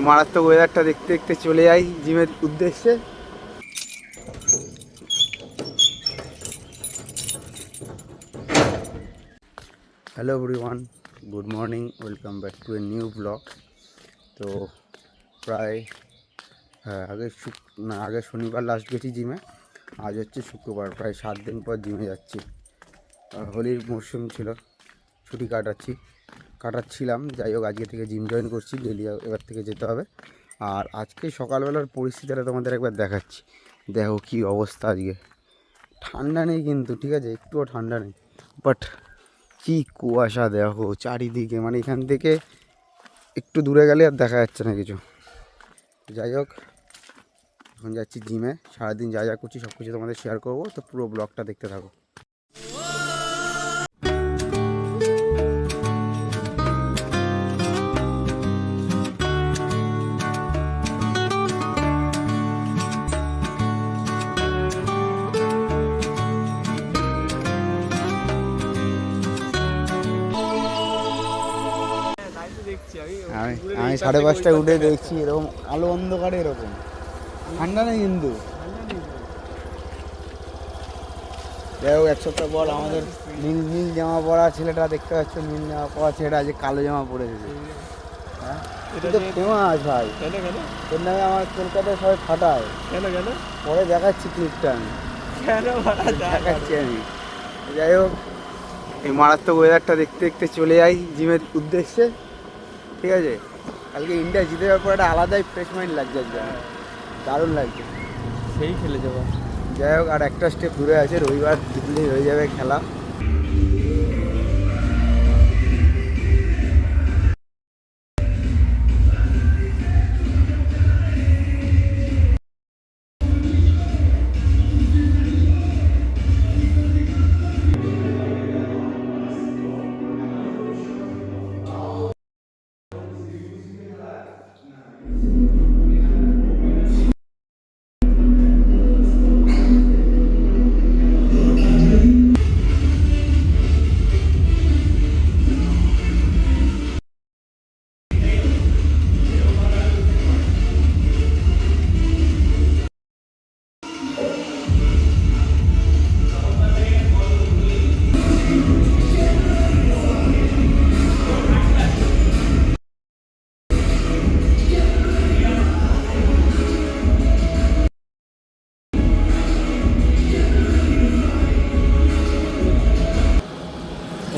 মারাত্মক ওয়েদারটা দেখতে দেখতে চলে যাই জিমের উদ্দেশ্যে। Hello everyone, good morning, welcome back to a new blog. তো প্রায় আগে শনিবার লাস্ট গেছি জিমে, আজ হচ্ছে শুক্রবার। প্রায় 7 দিন পর জিমে যাচ্ছি। হোলির মরশুম ছিল, ছুটি কাটাচ্ছিলাম। যাই হোক, আজকে থেকে জিম জয়েন করছি, ডেলি এবার থেকে যেতে হবে। আর আজকে সকালবেলার পরিস্থিতিটা তোমাদের একবার দেখাচ্ছি। দেখো কী অবস্থা আজকে। ঠান্ডা নেই কিন্তু, ঠিক আছে, একটুও ঠান্ডা নেই, বাট কি কুয়াশা দেখো চারিদিকে। মানে এখান থেকে একটু দূরে গেলে আর দেখা যাচ্ছে না কিছু। যাই হোক, এখন যাচ্ছি জিমে। সারাদিন যা যা করছি সব কিছু তোমাদের শেয়ার করবো, তো পুরো ব্লগটা দেখতে থাকো। আমি 5:30টায় উঠে দেখছি এরকম আলো অন্ধকারে, এরকম ঠান্ডা নেই কিন্তু। যাই হোক, 1 সপ্তাহ পর আমাদের নীল জামা পরা ছেলেটা দেখতে পাচ্ছ, নীল জামা পরা ছেলেটা আজকে কালো জামা পরে এসেছে। হ্যাঁ, এটা তো ফেমাস ভাই। তোর নামে আমার কলকাতায় সবাই ফাটায়। কেন পরে দেখাচ্ছি ক্লিপটা, আমি দেখাচ্ছি আমি। যাই হোক, এই মারাত্মক ওয়েদারটা দেখতে দেখতে চলে যাই জিমের উদ্দেশ্যে, ঠিক আছে। কালকে ইন্ডিয়া জিতে যাওয়ার পর একটা আলাদাই ফ্রেশ মাইন্ড লাগছে, দারুণ লাগছে, সেই খেলে যাবো। যাই হোক, আর একটা স্টেপ দূরে আছে, রবিবার জিতলেই হয়ে যাবে খেলা।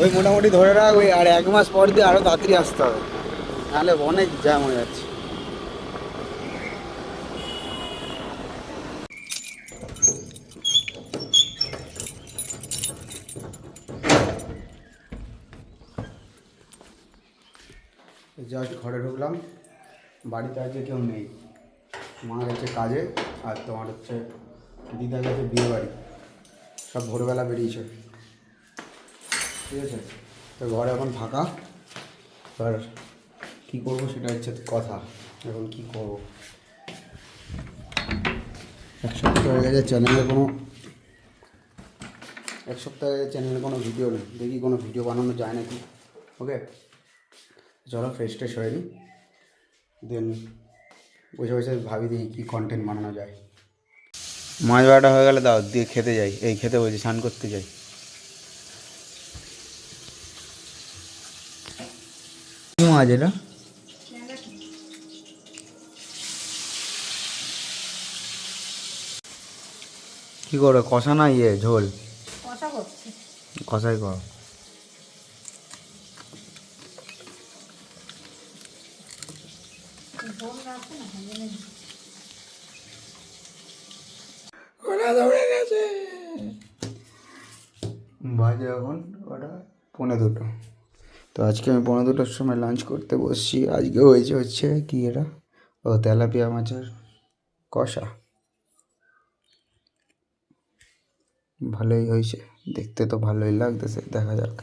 ওই মোটামুটি ধরে রাখ, ওই আর 1 মাস পর দিয়ে আরও তাড়াতাড়ি আসতে হবে, নাহলে অনেক জ্যাম হয়ে যাচ্ছে। জাস্ট ঘরে ঢুকলাম, বাড়িতে আজকে কেউ নেই। মা গেছে কাজে, আর তোমার হচ্ছে দিদা গেছে বিয়ে বাড়ি, সব ভোরবেলা বেরিয়েছে, ঠিক আছে। তো ঘরে এখন ফাঁকা। এবার কী করবো সেটা হচ্ছে কথা। এখন কী করবো, 1 সপ্তাহ হয়ে গেছে চ্যানেলে কোনো ভিডিও নেই। দেখি কোনো ভিডিও বানানো যায় নাকি। ওকে, চলো ফ্রেশ ট্রেশ হয়ে নিই, দেন বসে বসে ভাবি দেখি কী কন্টেন্ট বানানো যায়। মাছ ভাড়াটা হয়ে গেলে দাও, দিয়ে খেতে যাই। এই খেতে বলছি, স্নান করতে যাই। কি মাছ এটা? কি করো, কষা না ঝোল? কষাই করো। বাজে এখন ওটা 1:45। তো আজকে আমি 1:45টার সময় লাঞ্চ করতে বসছি। আজকে হচ্ছে কি এটা, ও তেলাপিয়া মাছের কষা। ভালোই হয়েছে, দেখতে তো ভালোই লাগতেছে, দেখা যাক।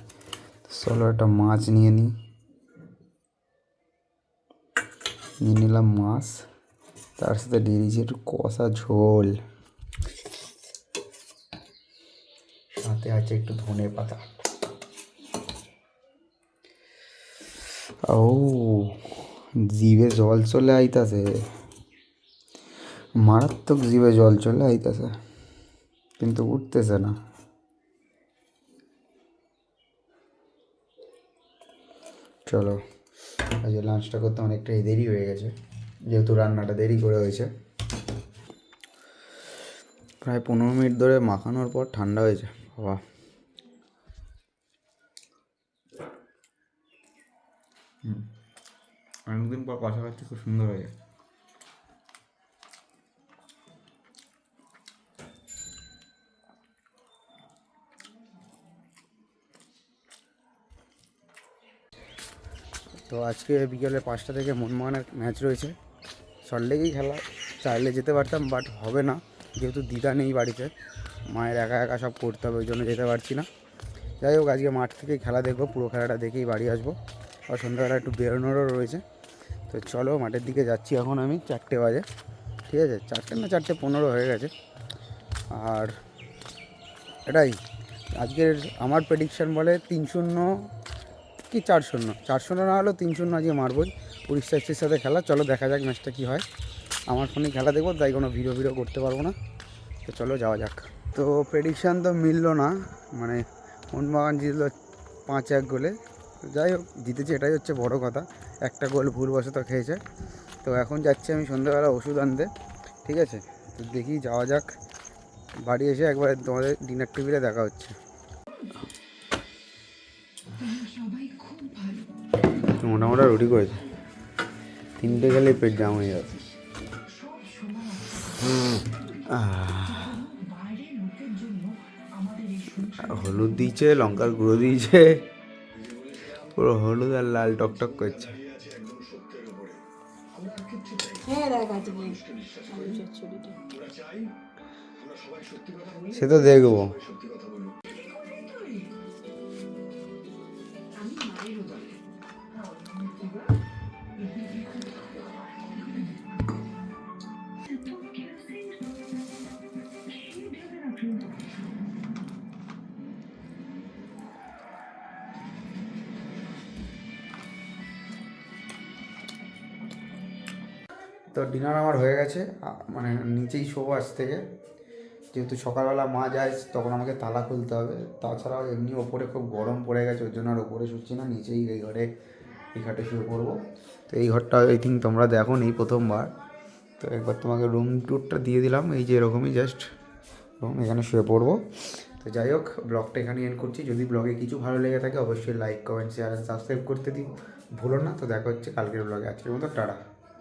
চলো একটা মাছ নিয়ে নিলাম মাছ, তার সাথে দিয়ে দিয়েছি একটু কষা ঝোল, সাথে আছে একটু ধনে পাতা। ও জিভে জল চলে আইতাছে, মারাত্মক জিভে জল চলে আইতাছে, কিন্তু উঠতেছে না। চলো, আজকে লাঞ্চটা করতে অনেকটাই দেরি হয়ে গেছে, যেহেতু রান্নাটা দেরি করে হয়েছে। প্রায় 15 মিনিট ধরে মাখানোর পর ঠান্ডা হয়েছে। বাবা, অনেকদিন পর কষা খাচ্ছি, খুব সুন্দর হয়েছে। তো আজকে বিকেলে 5টা থেকে মোহনবাগানের ম্যাচ রয়েছে। সল্টলেকেই খেলা, চাইলে যেতে পারতাম, বাট হবে না, যেহেতু দিদা নেই বাড়িতে, মায়ের একা একা সব করতে হবে, ওই জন্য যেতে পারছি না। যাই হোক, আজকে মাঠ থেকেই খেলা দেখবো, পুরো খেলাটা দেখেই বাড়ি আসবো। আর সন্ধ্যাবেলা একটু বেরোনোরও রয়েছে। তো চলো, মাঠের দিকে যাচ্ছি এখন আমি। 4টে বাজে, ঠিক আছে, 4টে না 4:15 হয়ে গেছে। আর এটাই আজকের আমার প্রেডিকশান বলে 3-0 কি 4-0, 4-0 না হলেও 3-0 আজকে মারবই। উড়িষ্যা এফসির সাথে খেলা, চলো দেখা যাক ম্যাচটা কী হয়। আমার ফোনে খেলা দেখবো, তাই কোনো ভিডিও করতে পারবো না। তো চলো যাওয়া যাক। তো প্রেডিকশান তো মিললো না, মানে মোহনবাগান জিতলো 5-1 গোলে। যাই হোক, জিতেছে, এটাই হচ্ছে বড় কথা। একটা গোল ভুলবশত খেয়েছে। তো এখন যাচ্ছি আমি সন্ধ্যাবেলা ওষুধ আনতে, ঠিক আছে। তো দেখি, যাওয়া যাক। বাড়ি এসে একবার তোমাদের ডিনার টেবিলে দেখা হচ্ছে। মোটামুটি রুটি করেছে, 3টে গেলে পেট জাম হয়ে যাবে। হলুদ দিয়েছে, লঙ্কার গুঁড়ো দিয়েছে, পুরো হলুদ আর লাল টকটক করছে। সে তো দেখবো। তো ডিনার আমার হয়ে গেছে, মানে নিচেই শোবো আজ থেকে, যেহেতু সকালবেলা মা যায়, তখন আমাকে তালা খুলতে হবে। তাছাড়াও এমনি ওপরে খুব গরম পড়ে গেছে, ওই জন্য আর ওপরে শুচ্ছি না, নিচেই এই ঘরে, এই ঘাটে শুয়ে পড়বো। তো এই ঘরটা আই থিঙ্ক তোমরা দেখো নি প্রথমবার, তো একবার তোমাকে রুম ট্যুরটা দিয়ে দিলাম, এই যে এরকমই জাস্ট রুম, এখানে শুয়ে পড়বো। তো যাই হোক, ব্লগটা এখানে এন্ড করছি। যদি ব্লগে কিছু ভালো লেগে থাকে অবশ্যই like, comment, share and subscribe করতে দিই ভুলো না। তো দেখা হচ্ছে কালকের ব্লগে, আজকের মতো টাটা।